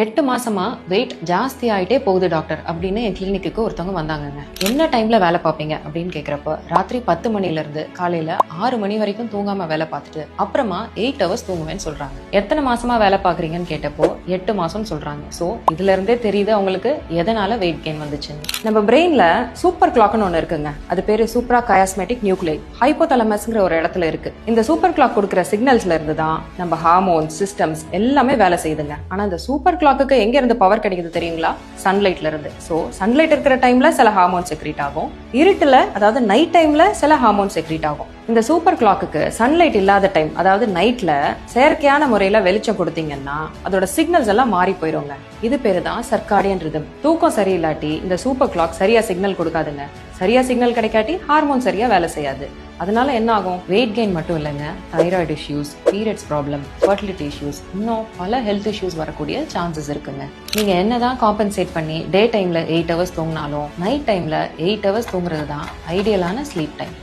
8 மாசமா வெயிட் ஜாஸ்தி ஆயிட்டே போகுது டாக்டர் அப்படின்னு என் கிளினிக்கு ஒருத்தவங்க வந்தாங்கங்க. என்ன டைம்ல வேலை பார்ப்பீங்க அப்படின்னு கேட்கிறப்ப ராத்திரி 10 மணில இருந்து காலையில 6 மணி வரைக்கும் தூங்காம வேலை பார்த்துட்டு அப்புறமா 8 ஹவர்ஸ் தூங்குவேன்னு சொல்றாங்க. எத்தனை மாசமா வேலை பார்க்குறீங்கன்னு கேட்டப்போ 8 மாசம் சொல்றாங்க. சோ இதுல இருந்தே தெரியுது அவங்களுக்கு எதனால வெயிட் கெயின் வந்துச்சுன்னு. நம்ம பிரெயின்ல சூப்பர் கிளாக்னு ஒண்ணு இருக்குங்க. அது பேரு சூப்ரா கயாஸ்மேட்டிக் நியூக்ளியை ஹைப்போதலமஸ்ங்கிற ஒரு இடத்துல இருக்கு. இந்த சூப்பர் கிளாக் கொடுக்குற சிக்னல்ஸ்ல இருந்து தான் நம்ம ஹார்மோன்ஸ் சிஸ்டம்ஸ் எல்லாமே வேலை செய்யுதுங்க. ஆனா இந்த சூப்பர் கிளாக்கு எங்க இருந்து பவர் கிடைக்குது தெரியுங்களா? சன்லைட்ல இருந்து. சோ சன்லைட் இருக்கிற டைம்ல சில ஹார்மோன் செக்ரீட் ஆகும், இருட்டுல அதாவது நைட் டைம்ல சில ஹார்மோன் செக்ரீட் ஆகும். இந்த சூப்பர் கிளாக்கு சன்லைட் இல்லாத டைம் அதாவது நைட்ல செயற்கையான முறையில வெளிச்சம் கொடுத்தீங்கன்னா அதோட சிக்னல்ஸ் எல்லாம் மாறி போயிருங்க. இது பேரு தான் சர்க்காடியன் ரிதம். தூக்கம் சரியில்லாட்டி இந்த சூப்பர் கிளாக் சரியா சிக்னல் கொடுக்காதுங்க. சரியா சிக்னல் கிடைக்காட்டி ஹார்மோன் சரியா வேலை செய்யாது. அதனால என்ன ஆகும்? வெயிட் கெயின் மட்டும் இல்லைங்க, thyroid issues, periods problem, fertility issues, இன்னும் பல ஹெல்த் இஷ்யூஸ் வரக்கூடிய சான்சஸ் இருக்குங்க. நீங்க என்னதான் காம்பன்சேட் பண்ணி டே டைம்ல 8 ஹவர்ஸ் தூங்கினாலும் நைட் டைம்ல 8 ஹவர்ஸ் தூங்குறது தான் ஐடியலான ஸ்லீப் டைம்.